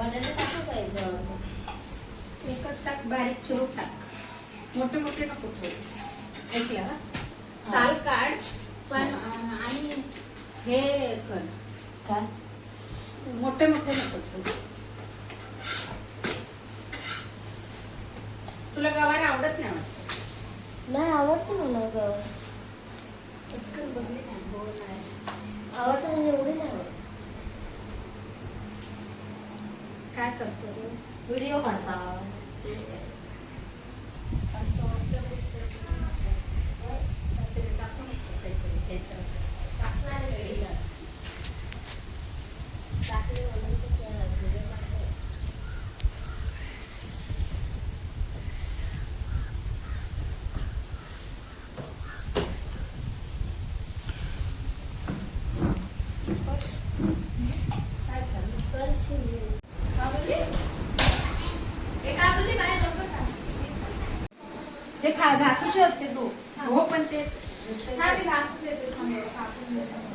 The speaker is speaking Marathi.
बटाटे टाकू का एकच टाक, बारीक चिरून टाक, मोठे मोठे नको ठेवू. ऐकलं ना? साल काढ पण आणि हे कर, काय मोठे मोठे नको ठेवू. तुला गवार आवडत नाही वाटत? नाही आवडतं मला गवार. पटकन बघली नाही, हो नाही आवडतं म्हणजे एवढी नाही आवडत. काय करतो रे? व्हिडिओ काढता ते घासूचे होते तू. हो पण तेच घासून देते.